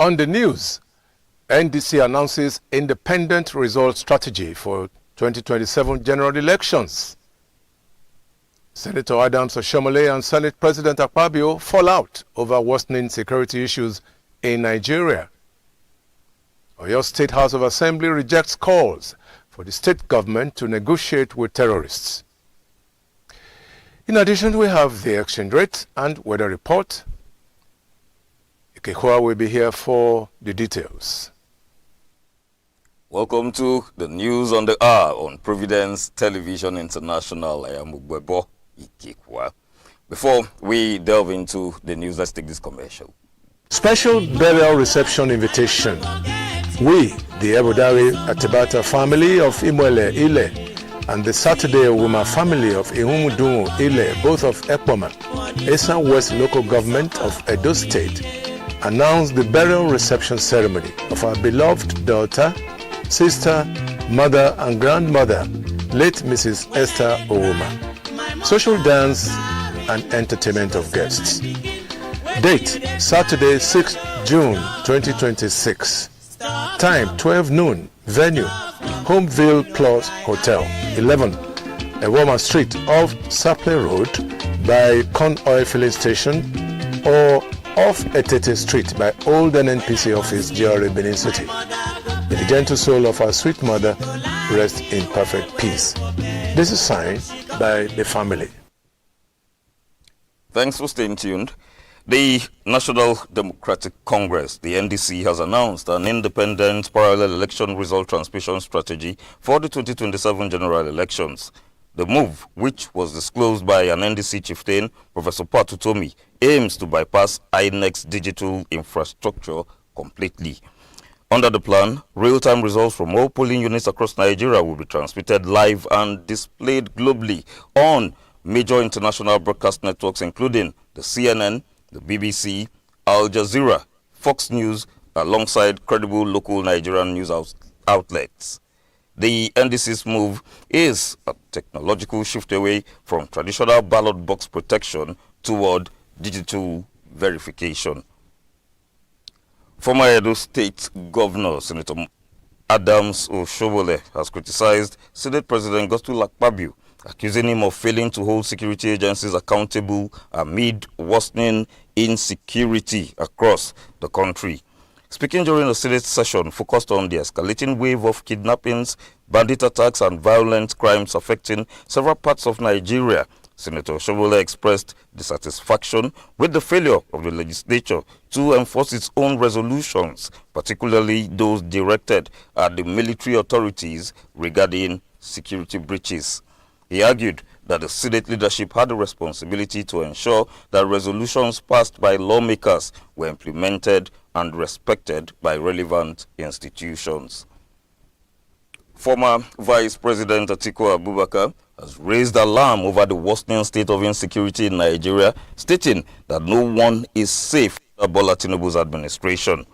On the news, NDC announces independent result strategy for 2027 general elections. Senator Adams Oshiomhole and Senate President Akpabio fall out over worsening security issues in Nigeria. Oyo State House of Assembly rejects calls for the state government to negotiate with terrorists. In addition, we have the exchange rate and weather report. Ikehua will be here for the details. Welcome to the news on the hour on Providence Television International. I am Ugbebo Ikehua. Before we delve into the news, let's take this commercial. Special burial reception invitation. We, the Ebodari Atibata family of Imwele Ile, and the Saturday Wuma family of Ihumudumu Ile, both of Ekpoma, Esan West Local Government of Edo State, announced the burial reception ceremony of our beloved daughter, sister, mother, and grandmother, late Mrs. Esther Owoma. Social dance and entertainment of guests. Date, Saturday, 6th June 2026. Time, 12 noon. Venue, Homeville Plus Hotel, 11, Ewoma Street off Saple Road by Con Oil Filling Station, or off Etete Street by Old NNPC Office, GRA, Benin City. May the gentle soul of our sweet mother rest in perfect peace. This is signed by the family. Thanks for staying tuned. The National Democratic Congress, the NDC, has announced an independent parallel election result transmission strategy for the 2027 general elections. The move, which was disclosed by an NDC chieftain, Professor Patutomi, aims to bypass INEC's digital infrastructure completely. Under the plan, real-time results from all polling units across Nigeria will be transmitted live and displayed globally on major international broadcast networks, including the CNN, the BBC, Al Jazeera, Fox News, alongside credible local Nigerian news outlets. The NDC's move is a technological shift away from traditional ballot box protection toward digital verification. Former Edo State Governor Senator Adams Oshiomhole has criticized Senate President Godswill Akpabio, accusing him of failing to hold security agencies accountable amid worsening insecurity across the country. Speaking during a Senate session focused on the escalating wave of kidnappings, bandit attacks, and violent crimes affecting several parts of Nigeria, Senator Oshiomhole expressed dissatisfaction with the failure of the legislature to enforce its own resolutions, particularly those directed at the military authorities regarding security breaches. He argued that the Senate leadership had the responsibility to ensure that resolutions passed by lawmakers were implemented and respected by relevant institutions. Former Vice President Atiku Abubakar has raised alarm over the worsening state of insecurity in Nigeria, stating that no one is safe under Bola Tinubu's administration.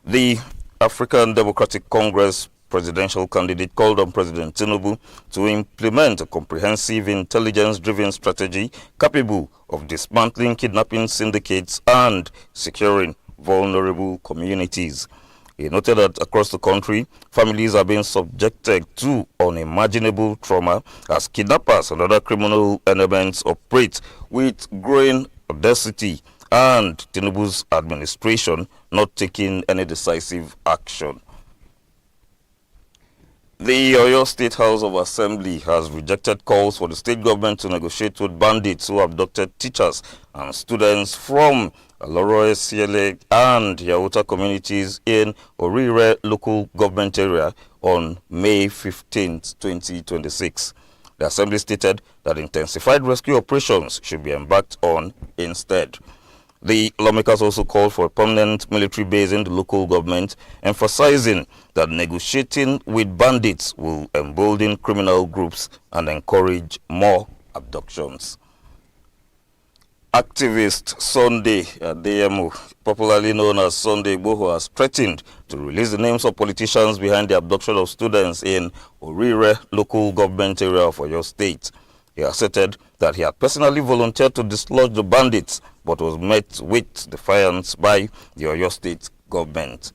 The African Democratic Congress presidential candidate called on President Tinubu to implement a comprehensive intelligence-driven strategy capable of dismantling kidnapping syndicates and securing vulnerable communities. He noted that across the country, families are being subjected to unimaginable trauma as kidnappers and other criminal elements operate with growing audacity, and Tinubu's administration not taking any decisive action. The Oyo State House of Assembly has rejected calls for the state government to negotiate with bandits who abducted teachers and students from Aloro, Siele, and Yauta communities in Orire local government area on May 15, 2026. The Assembly stated that intensified rescue operations should be embarked on instead. The lawmakers also called for a permanent military base in the local government, emphasizing that negotiating with bandits will embolden criminal groups and encourage more abductions. Activist Sunday Adeyemo, popularly known as Sunday Igboho, has threatened to release the names of politicians behind the abduction of students in Orire local government area of Oyo State. He asserted that he had personally volunteered to dislodge the bandits, but was met with defiance by the Oyo State government,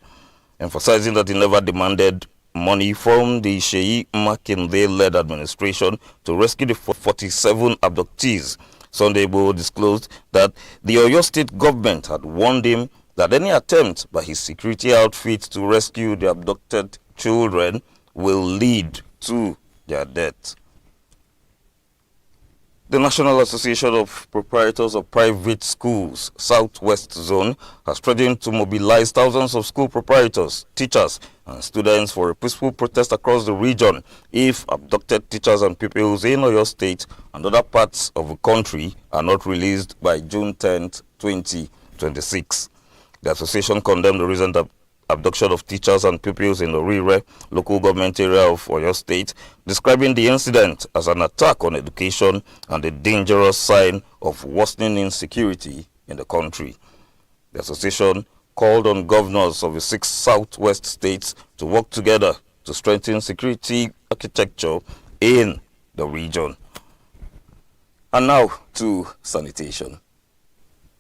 emphasizing that he never demanded money from the Sheyi Makinde-led administration to rescue the 47 abductees. Sunday Igboho disclosed that the Oyo State government had warned him that any attempt by his security outfit to rescue the abducted children will lead to their death. The National Association of Proprietors of Private Schools, Southwest Zone, has threatened to mobilize thousands of school proprietors, teachers, and students for a peaceful protest across the region if abducted teachers and pupils in Oyo State and other parts of the country are not released by June 10, 2026. The association condemned the recent abduction of teachers and pupils in the Orire local government area of Oyo State, describing the incident as an attack on education and a dangerous sign of worsening insecurity in the country. The association called on governors of the 6 southwest states to work together to strengthen security architecture in the region. And now to sanitation.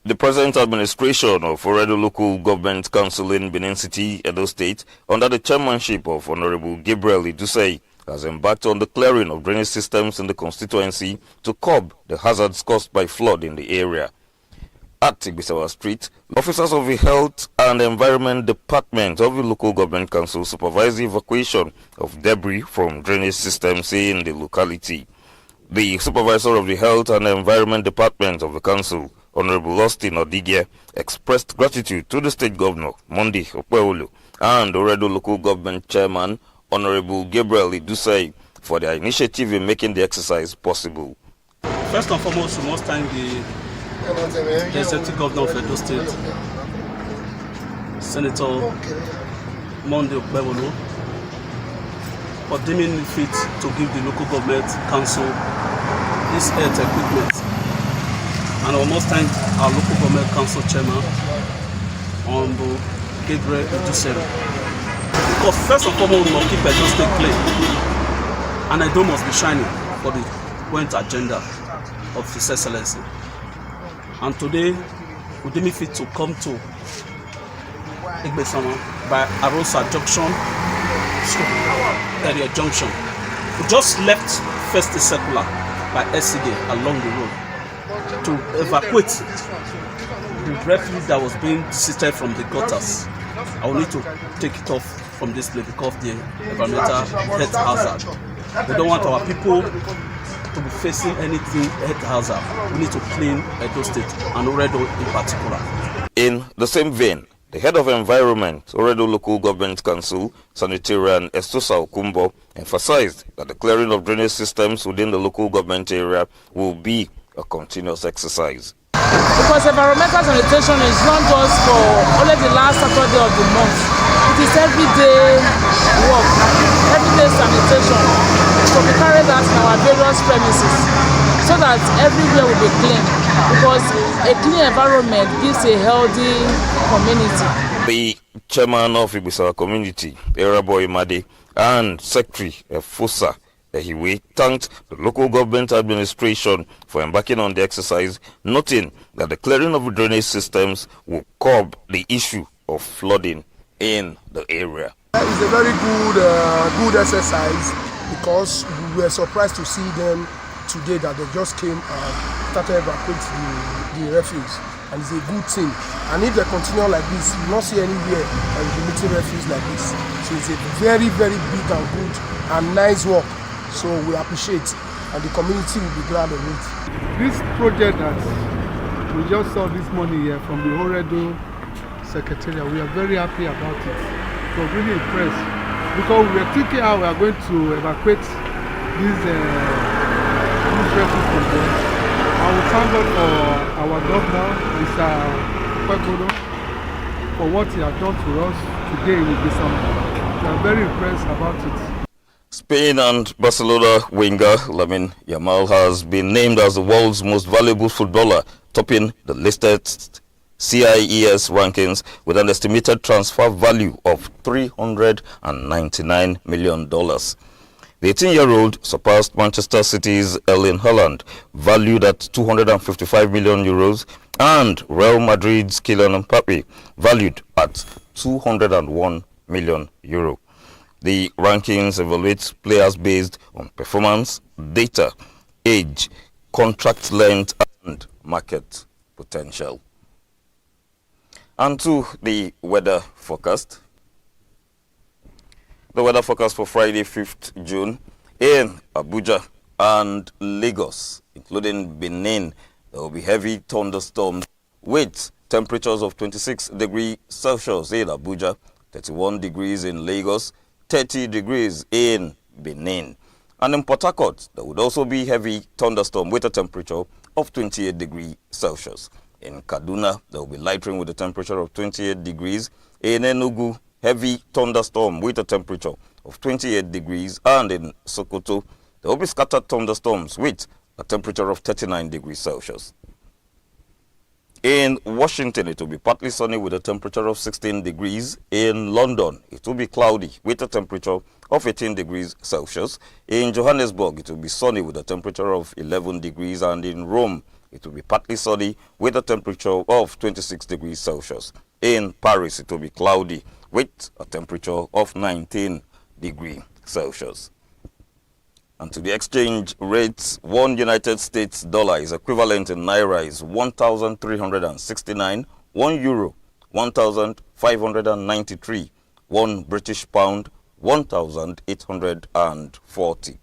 The present administration of Oredo Local Government Council in Benin City, Edo State, under the chairmanship of Honorable Gabriel Idusei, has embarked on the clearing of drainage systems in the constituency to curb the hazards caused by flood in the area. At Ibisawa Street, officers of the Health and Environment Department of the Local Government Council supervised the evacuation of debris from drainage systems in the locality. The supervisor of the Health and Environment Department of the Council, Honorable Austin Odigie, expressed gratitude to the State Governor, Monday Okpeolu, and Oredo Local Government Chairman, Honorable Gabriel Idusei, for their initiative in making the exercise possible. First and foremost, we must thank the Executive Governor of Edo State, Senator Monday Okpeolu, for deeming it fit to give the Local Government Council this health equipment. And I must thank our Local Government Council Chairman, Honorable Gabriel Idusei. Because first and foremost, we must keep Edo State clean. And Edo must be shining for the current agenda of His Excellency. And today, we deem it fit to come to Igbesama by Arosa Junction, area junction. We just left First Circular by SCD along the road to evacuate the refuse that was being seated from the gutters. I will need to take it off from this place because of the environmental health hazard. We don't want our people to be facing anything health hazard. We need to clean Edo State and Oredo in particular. In the same vein, the head of environment, Oredo Local Government Council, Sanitarian Estosa Okumbo, emphasized that the clearing of drainage systems within the local government area will be a continuous exercise. Because environmental sanitation is not just for only the last Saturday of the month. It is everyday work, everyday sanitation. So we carry that in our various premises so that everywhere will be clean. Because a clean environment gives a healthy community. The chairman of Ibisawa community, Eraboy Made, and Secretary Fosa Ehiwe thanked the local government administration for embarking on the exercise, noting that the clearing of the drainage systems will curb the issue of flooding in the area. It's a very good exercise because we were surprised to see them today that they just came and started evacuating the refuse, and it's a good thing. And if they continue like this, you will not see anywhere that will be meeting refuse like this. So it's a very, very big and good and nice work. So we appreciate, and the community will be glad of it. This project that we just saw this morning here from the Oredo Secretariat, we are very happy about it. We're really impressed because we are thinking how we are going to evacuate these refuse from there. I will thank God for our governor, Mr. Akpabio, for what he has done to us today with this summer. We are very impressed about it. Spain and Barcelona winger Lamine Yamal has been named as the world's most valuable footballer, topping the listed CIES rankings with an estimated transfer value of $399 million. The 18-year-old surpassed Manchester City's Erling Haaland, valued at €255 million, and Real Madrid's Kylian Mbappe, valued at 201 million euro. The rankings evaluate players based on performance, data, age, contract length, and market potential. And to the weather forecast. The weather forecast for Friday, 5th June in Abuja and Lagos, including Benin, there will be heavy thunderstorms with temperatures of 26 degrees Celsius in Abuja, 31 degrees in Lagos, 30 degrees in Benin. And in Port Harcourt, there would also be heavy thunderstorm with a temperature of 28 degrees Celsius. In Kaduna, there will be light rain with a temperature of 28 degrees. In Enugu, heavy thunderstorm with a temperature of 28 degrees. And in Sokoto, there will be scattered thunderstorms with a temperature of 39 degrees Celsius. In Washington, it will be partly sunny with a temperature of 16 degrees. In London, it will be cloudy with a temperature of 18 degrees Celsius. In Johannesburg, it will be sunny with a temperature of 11 degrees. And in Rome, it will be partly sunny with a temperature of 26 degrees Celsius. In Paris, it will be cloudy with a temperature of 19 degrees Celsius. And to the exchange rates, one United States dollar is equivalent in naira is 1,369, 1 euro 1,593, 1 British pound 1,840.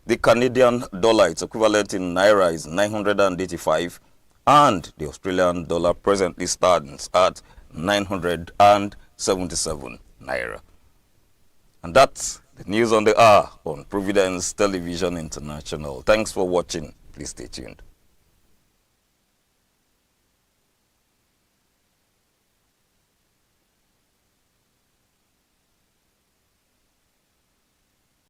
The Canadian dollar, its equivalent in naira is 985, and the Australian dollar presently stands at 977 naira. And that's the news on the hour on Providence Television International. Thanks for watching. Please stay tuned.